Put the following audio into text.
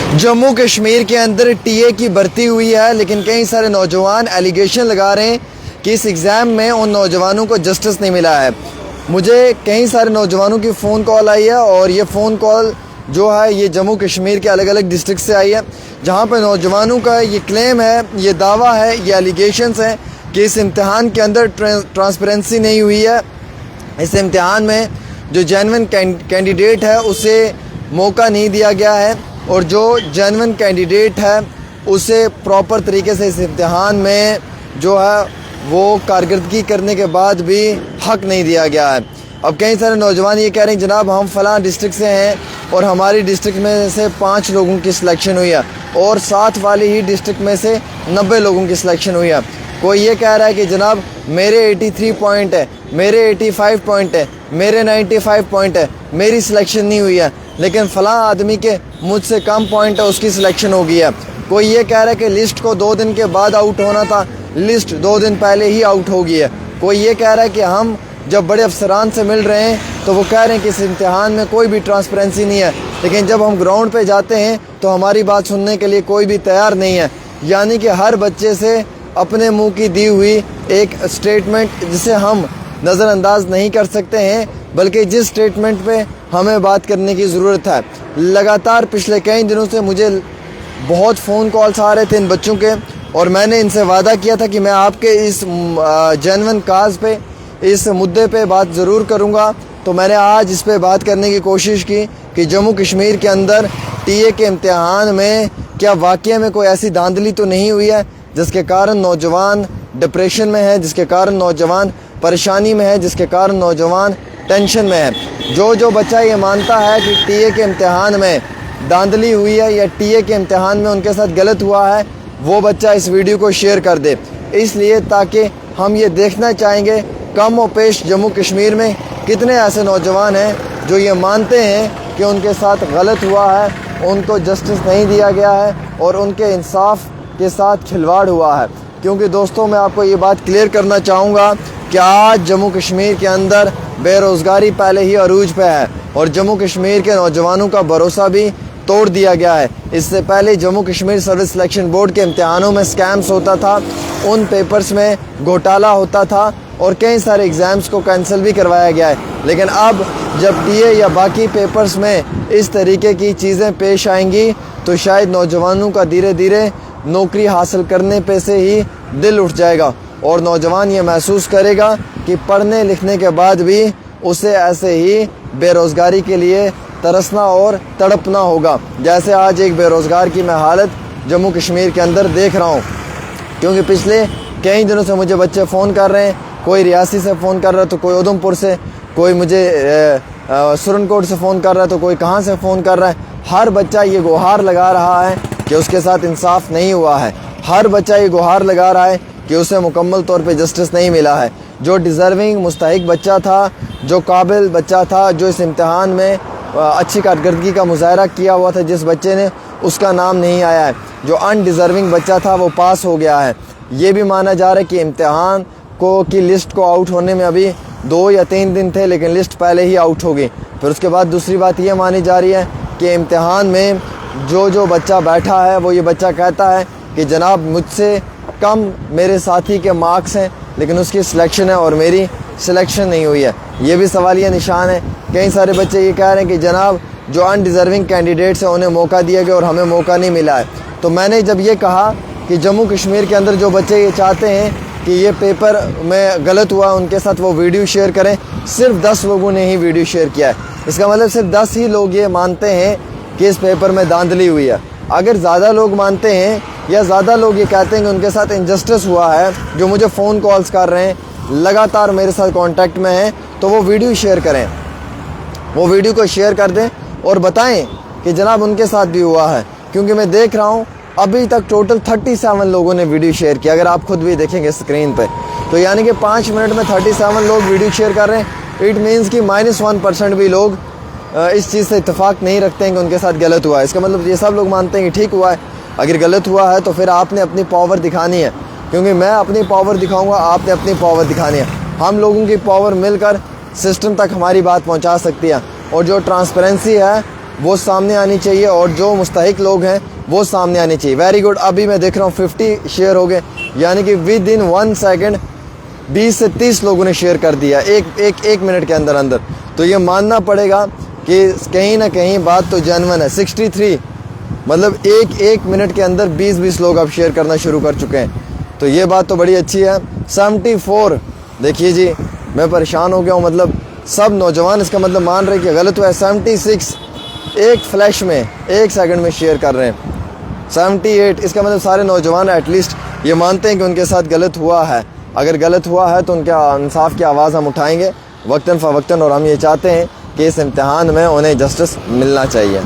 जम्मू कश्मीर के अंदर टीए की भर्ती हुई है, लेकिन कई सारे नौजवान एलिगेशन लगा रहे हैं कि इस एग्ज़ाम में उन नौजवानों को जस्टिस नहीं मिला है। मुझे कई सारे नौजवानों की फ़ोन कॉल आई है और ये फ़ोन कॉल जो है ये जम्मू कश्मीर के अलग अलग डिस्ट्रिक्ट से आई है, जहाँ पर नौजवानों का ये क्लेम है, ये दावा है, ये एलिगेशंस हैं कि इस इम्तिहान के अंदर ट्रांसपेरेंसी नहीं हुई है। इस इम्तिहान में जो जेन्युइन कैंडिडेट है उसे मौका नहीं दिया गया है और जो जेन्युइन कैंडिडेट है उसे प्रॉपर तरीके से इस इम्तिहान में जो है वो कारकर्दगी करने के बाद भी हक नहीं दिया गया है। अब कई सारे नौजवान ये कह रहे हैं जनाब हम फ़लाँ डिस्ट्रिक्ट से हैं और हमारी डिस्ट्रिक्ट में से 5 लोगों की सिलेक्शन हुई है और साथ वाली ही डिस्ट्रिक्ट में से 90 लोगों की सिलेक्शन हुई है। कोई ये कह रहा है कि जनाब मेरे 83 पॉइंट है, मेरे 85 पॉइंट है, मेरे 95 पॉइंट है, मेरी सिलेक्शन नहीं हुई है, लेकिन फ़लाँ आदमी के मुझसे कम पॉइंट है उसकी सिलेक्शन हो गई है। कोई ये कह रहा है कि लिस्ट को 2 दिन के बाद आउट होना था, लिस्ट 2 दिन पहले ही आउट हो गई है। कोई ये कह रहा है कि हम जब बड़े अफसरान से मिल रहे हैं तो वो कह रहे हैं कि इस इम्तिहान में कोई भी ट्रांसपेरेंसी नहीं है, लेकिन जब हम ग्राउंड पे जाते हैं तो हमारी बात सुनने के लिए कोई भी तैयार नहीं है। यानी कि हर बच्चे से अपने मुंह की दी हुई एक स्टेटमेंट जिसे हम नज़रअंदाज नहीं कर सकते हैं, बल्कि जिस स्टेटमेंट पे हमें बात करने की ज़रूरत है। लगातार पिछले कई दिनों से मुझे बहुत फ़ोन कॉल्स आ रहे थे इन बच्चों के और मैंने इनसे वादा किया था कि मैं आपके इस जेन्युइन काज पे, इस मुद्दे पे बात ज़रूर करूँगा। तो मैंने आज इस पे बात करने की कोशिश की कि जम्मू कश्मीर के अंदर टीए के इम्तिहान में क्या वाकई में कोई ऐसी धांधली तो नहीं हुई है जिसके कारण नौजवान डिप्रेशन में है, जिसके कारण नौजवान परेशानी में है, जिसके कारण नौजवान टेंशन में है। जो बच्चा ये मानता है कि टीए के इम्तिहान में धांधली हुई है या टीए के इम्तिहान में उनके साथ गलत हुआ है, वो बच्चा इस वीडियो को शेयर कर दे, इसलिए ताकि हम ये देखना चाहेंगे कम और पेश जम्मू कश्मीर में कितने ऐसे नौजवान हैं जो ये मानते हैं कि उनके साथ गलत हुआ है, उनको जस्टिस नहीं दिया गया है और उनके इंसाफ के साथ खिलवाड़ हुआ है। क्योंकि दोस्तों मैं आपको ये बात क्लियर करना चाहूँगा कि आज जम्मू कश्मीर के अंदर बेरोज़गारी पहले ही अरूज पे है और जम्मू कश्मीर के नौजवानों का भरोसा भी तोड़ दिया गया है। इससे पहले Jammu Kashmir service selection board के इम्तिहानों में स्कैम्स होता था, उन पेपर्स में घोटाला होता था और कई सारे एग्ज़ाम्स को कैंसिल भी करवाया गया है। लेकिन अब जब टीए या बाकी पेपर्स में इस तरीके की चीज़ें पेश आएंगी तो शायद नौजवानों का धीरे धीरे नौकरी हासिल करने पे से ही दिल उठ जाएगा और नौजवान ये महसूस करेगा कि पढ़ने लिखने के बाद भी उसे ऐसे ही बेरोज़गारी के लिए तरसना और तड़पना होगा, जैसे आज एक बेरोज़गार की मैं हालत जम्मू कश्मीर के अंदर देख रहा हूँ। क्योंकि पिछले कई दिनों से मुझे बच्चे फ़ोन कर रहे हैं, कोई रियासी से फ़ोन कर रहा है तो कोई उधमपुर से, कोई मुझे सुरनकोट से फ़ोन कर रहा है तो कोई कहाँ से फ़ोन कर रहा है। हर बच्चा ये गुहार लगा रहा है कि उसके साथ इंसाफ नहीं हुआ है, हर बच्चा ये गुहार लगा रहा है कि उसे मुकम्मल तौर पे जस्टिस नहीं मिला है। जो डिज़र्विंग मुस्तहिक बच्चा था, जो काबिल बच्चा था, जो इस इम्तिहान में अच्छी कारकर्दगी का मुजाहरा किया हुआ था, जिस बच्चे ने, उसका नाम नहीं आया है। जो अनडिज़र्विंग बच्चा था वो पास हो गया है। ये भी माना जा रहा है कि इम्तिहान की लिस्ट को आउट होने में अभी 2 या 3 दिन थे, लेकिन लिस्ट पहले ही आउट हो गई। फिर उसके बाद दूसरी बात ये मानी जा रही है कि इम्तिहान में जो बच्चा बैठा है वो ये बच्चा कहता है कि जनाब मुझसे कम मेरे साथी के मार्क्स हैं लेकिन उसकी सिलेक्शन है और मेरी सिलेक्शन नहीं हुई है। ये भी सवालिया निशान है। कई सारे बच्चे ये कह रहे हैं कि जनाब जो अनडिज़र्विंग कैंडिडेट्स हैं उन्हें मौका दिया गया और हमें मौका नहीं मिला है। तो मैंने जब ये कहा कि जम्मू कश्मीर के अंदर जो बच्चे ये चाहते हैं कि ये पेपर में गलत हुआ उनके साथ वो वीडियो शेयर करें, सिर्फ 10 लोगों ने ही वीडियो शेयर किया है। इसका मतलब सिर्फ 10 ही लोग ये मानते हैं कि इस पेपर में धांधली हुई है। अगर ज़्यादा लोग मानते हैं या ज़्यादा लोग ये कहते हैं कि उनके साथ इनजस्टिस हुआ है, जो मुझे फ़ोन कॉल्स कर रहे हैं, लगातार मेरे साथ कांटेक्ट में हैं, तो वो वीडियो शेयर करें, वो वीडियो को शेयर कर दें और बताएं कि जनाब उनके साथ भी हुआ है। क्योंकि मैं देख रहा हूँ अभी तक टोटल 37 लोगों ने वीडियो शेयर किया। अगर आप खुद भी देखेंगे स्क्रीन पे तो यानी कि 5 मिनट में 37 लोग वीडियो शेयर कर रहे हैं। इट मीन्स कि -1% भी लोग इस चीज़ से इत्तेफाक नहीं रखते हैं कि उनके साथ गलत हुआ है। इसका मतलब ये सब लोग मानते हैं कि ठीक हुआ है। अगर गलत हुआ है तो फिर आपने अपनी पावर दिखानी है, क्योंकि मैं अपनी पावर दिखाऊंगा, आपने अपनी पावर दिखानी है। हम लोगों की पावर मिलकर सिस्टम तक हमारी बात पहुंचा सकती है। और जो ट्रांसपेरेंसी है वो सामने आनी चाहिए और जो मुस्तहिक लोग हैं वो सामने आने चाहिए। वेरी गुड, अभी मैं देख रहा हूँ 50 शेयर हो गए, यानी कि विद इन 1 सेकेंड 20 से 30 लोगों ने शेयर कर दिया एक मिनट के अंदर अंदर। तो ये मानना पड़ेगा कि कहीं ना कहीं बात तो जेन्युइन है। 63 मतलब एक मिनट के अंदर 20-20 लोग अब शेयर करना शुरू कर चुके हैं, तो ये बात तो बड़ी अच्छी है। 74 देखिए जी, मैं परेशान हो गया हूँ, मतलब सब नौजवान इसका मतलब मान रहे कि गलत हुआ है। 76 एक फ्लैश में 1 सेकंड में शेयर कर रहे हैं। 78 इसका मतलब सारे नौजवान एटलीस्ट ये मानते हैं कि उनके साथ गलत हुआ है। अगर गलत हुआ है तो उनके इंसाफ की आवाज़ हम उठाएंगे वक्तन फ़वक्तन, और हम ये चाहते हैं कि इस इम्तिहान में उन्हें जस्टिस मिलना चाहिए।